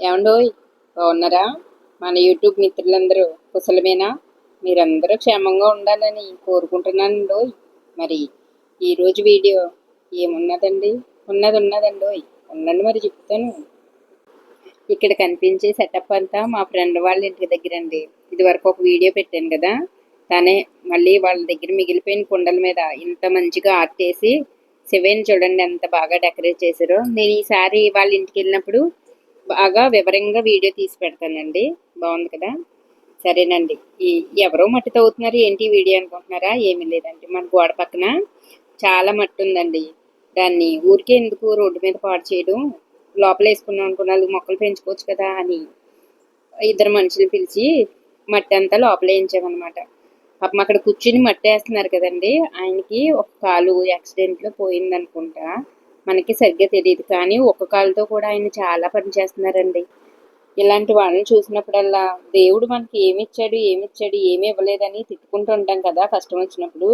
ఏమండోయ్, బాగున్నారా? మన యూట్యూబ్ మిత్రులందరూ కుశలమేనా? మీరందరూ క్షేమంగా ఉండాలని కోరుకుంటున్నానండోయ్. మరి ఈరోజు వీడియో ఏమున్నదండి? ఉన్నదండోయ్. ఉండండి మరి చెప్తాను. ఇక్కడ కనిపించే సెటప్ అంతా మా ఫ్రెండ్ వాళ్ళ ఇంటి దగ్గరండి. ఇది వరకు ఒక వీడియో పెట్టాను కదా, తనే మళ్ళీ వాళ్ళ దగ్గర మిగిలిపోయిన కుండల మీద ఇంత మంచిగా ఆర్ట్ వేసి శివేని చూడండి ఎంత బాగా డెకరేట్ చేశారో. నేను ఈసారి వాళ్ళ ఇంటికి వెళ్ళినప్పుడు బాగా వివరంగా వీడియో తీసి పెడతానండి. బాగుంది కదా? సరేనండి. ఈ ఎవరో మట్టి తవ్వుతున్నారు ఏంటి వీడియో అనుకుంటున్నారా? ఏమీ లేదండి, మన గోడ పక్కన చాలా మట్టి ఉందండి. దాన్ని ఊరికే ఎందుకు రోడ్డు మీద పాడు చేయడం, లోపల వేసుకున్నాం అనుకో 4 మొక్కలు పెంచుకోవచ్చు కదా అని ఇద్దరు మనుషులు పిలిచి మట్టి అంతా లోపల వేయించామన్నమాట. పాపం అక్కడ కూర్చుని మట్టి వేస్తున్నారు కదండి, ఆయనకి ఒక కాలు యాక్సిడెంట్లో పోయిందనుకుంటా. మనకి సరిగ్గా తెలియదు, కానీ ఒక కాలుతో కూడా ఆయన చాలా పని చేస్తున్నారండి. ఇలాంటి వాళ్ళని చూసినప్పుడల్లా దేవుడు మనకి ఏమిచ్చాడు ఏమి ఇవ్వలేదని తిట్టుకుంటూ ఉంటాం కదా కష్టం వచ్చినప్పుడు.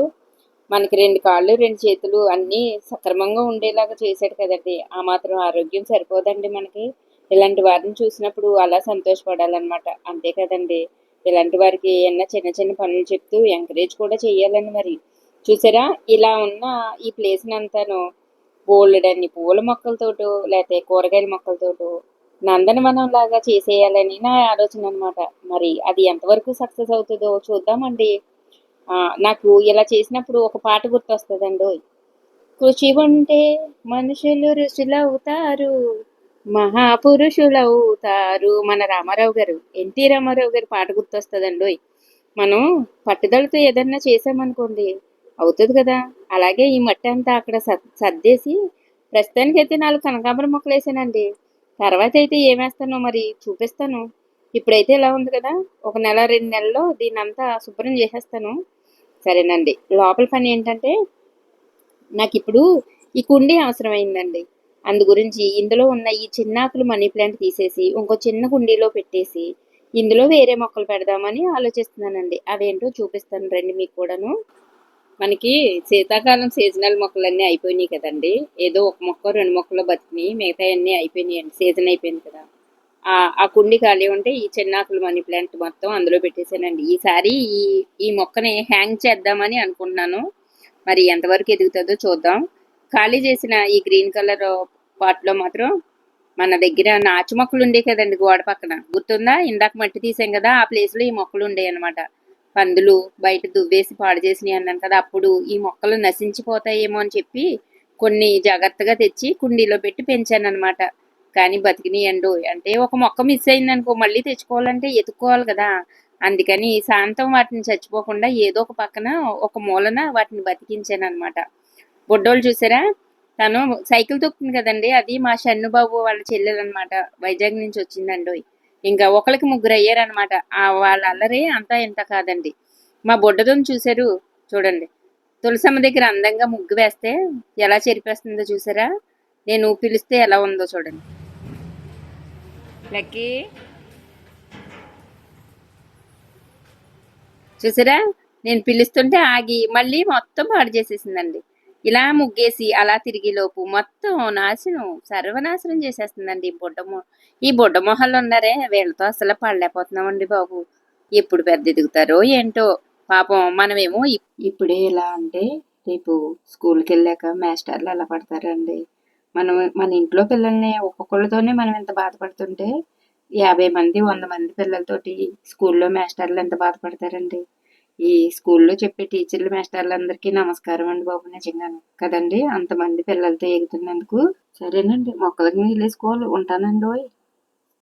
మనకి 2 కాళ్ళు 2 చేతులు అన్నీ సక్రమంగా ఉండేలాగా చేశాడు కదండి. ఆ మాత్రం ఆరోగ్యం సరిపోదండి మనకి? ఇలాంటి వారిని చూసినప్పుడు అలా సంతోషపడాలన్నమాట, అంతే కదండి. ఇలాంటి వారికి ఏమన్నా చిన్న చిన్న పనులు చెప్తూ ఎంకరేజ్ కూడా చెయ్యాలని. మరి చూసారా, ఇలా ఉన్న ఈ ప్లేస్ని అంతాను బోల్డన్ని పూల మొక్కలతోటో లేకపోతే కూరగాయల మొక్కలతోటో నందనవనం లాగా చేసేయాలని నా ఆలోచన అనమాట. మరి అది ఎంతవరకు సక్సెస్ అవుతుందో చూద్దామండి. నాకు ఇలా చేసినప్పుడు ఒక పాట గుర్తొస్తుందండి. కృషి ఉంటే మనుషులు ఋషులవుతారు, మహాపురుషులవుతారు. మన రామారావు గారు, ఎన్టీ రామారావు గారి పాట గుర్తొస్తుందండి. మనం పట్టుదలతో ఏదన్నా చేసామనుకోండి, అవుతుంది కదా. అలాగే ఈ మట్టి అంతా అక్కడ సర్దేసి ప్రస్తుతానికి అయితే 4 కనకాంబరం మొక్కలు వేసానండి. తర్వాత అయితే ఏమేస్తానో మరి చూపిస్తాను. ఇప్పుడైతే ఇలా ఉంది కదా, ఒక నెల 2 నెలల్లో దీన్ని అంతా శుభ్రం చేసేస్తాను. సరేనండి. లోపల పని ఏంటంటే, నాకు ఇప్పుడు ఈ కుండీ అవసరమైందండి. అందు గురించి ఇందులో ఉన్న ఈ చిన్నాకులు మనీ ప్లాంట్ తీసేసి ఇంకో చిన్న కుండీలో పెట్టేసి ఇందులో వేరే మొక్కలు పెడదామని ఆలోచిస్తున్నానండి. అవేంటో చూపిస్తాను రండి మీకు కూడాను. మనకి శీతాకాలం సీజనల్ మొక్కలన్నీ అయిపోయినాయి కదండి. ఏదో ఒక మొక్క 2 మొక్కలు బతికినాయి, మిగతా అన్నీ అయిపోయినాయండి. సీజన్ అయిపోయింది కదా. ఆ కుండి ఖాళీ ఉంటే ఈ చిన్నాకులు మనీ ప్లాంట్ మొత్తం అందులో పెట్టేశానండి. ఈసారి ఈ ఈ మొక్కని హ్యాంగ్ చేద్దామని అనుకుంటున్నాను. మరి ఎంతవరకు ఎదుగుతుందో చూద్దాం. ఖాళీ చేసిన ఈ గ్రీన్ కలర్ పాట్లో మాత్రం మన దగ్గర నాచు మొక్కలు ఉండే కదండి గోడ పక్కన, గుర్తుందా? ఇందాక మట్టి తీసాం కదా, ఆ ప్లేస్లో ఈ మొక్కలు ఉండే అనమాట. పందులు బయట దువ్వేసి పాడు చేసినాయి అన్నాను కదా, అప్పుడు ఈ మొక్కలు నశించిపోతాయేమో అని చెప్పి కొన్ని జాగ్రత్తగా తెచ్చి కుండీలో పెట్టి పెంచాను అనమాట. కానీ బతికినాయండు. అంటే ఒక మొక్క మిస్ అయిందనుకో మళ్ళీ తెచ్చుకోవాలంటే ఎత్తుక్కోవాలి కదా. అందుకని శాంతం వాటిని చచ్చిపోకుండా ఏదో ఒక పక్కన ఒక మూలన వాటిని బతికించాను అనమాట. బొడ్డోళ్ళు చూసారా, తను సైకిల్ తొక్కుతుంది కదండి, అది మా షన్నుబాబు వాళ్ళ చెల్లెలనమాట. వైజాగ్ నుంచి వచ్చిందండి. ఇంకా ఒకరికి 3 అయ్యారనమాట. వాళ్ళ అల్లరి అంతా ఇంత కాదండి. మా బొడ్డదని చూశారు చూడండి, తులసమ్మ దగ్గర అందంగా ముగ్గు వేస్తే ఎలా చెరిపేస్తుందో చూసారా. నేను పిలిస్తే ఎలా ఉందో చూడండి. లక్కీ చూసారా, నేను పిలుస్తుంటే ఆగి మళ్ళీ మొత్తం పాడు చేసేసిందండి. ఇలా ముగ్గేసి అలా తిరిగేలోపు మొత్తం నాశనం సర్వనాశనం చేసేస్తుందండి ఈ బుడ్డ మొహాలు ఉన్నారే, వీళ్ళతో అసలు పడలేకపోతున్నామండి బాబు. ఎప్పుడు పెద్ద ఎదుగుతారో ఏంటో పాపం. మనమేమో ఇప్పుడే ఇలా అంటే రేపు స్కూల్కి వెళ్ళాక మాస్టర్లు ఎలా పడతారండి. మన ఇంట్లో పిల్లల్ని ఒక్కొక్కళ్ళతోనే మనం ఎంత బాధపడుతుంటే 50 మంది 100 మంది పిల్లలతోటి స్కూల్లో మాస్టర్లు ఎంత బాధపడతారండి. ఈ స్కూల్లో చెప్పే టీచర్లు మాస్టర్లందరికీ నమస్కారం అండి బాబు, నిజంగాను కదండి, అంతమంది పిల్లలతో ఎగుతున్నందుకు. సరేనండి, మొక్కలకి నీళ్ళు వేసుకోవాలి. ఉంటానండి.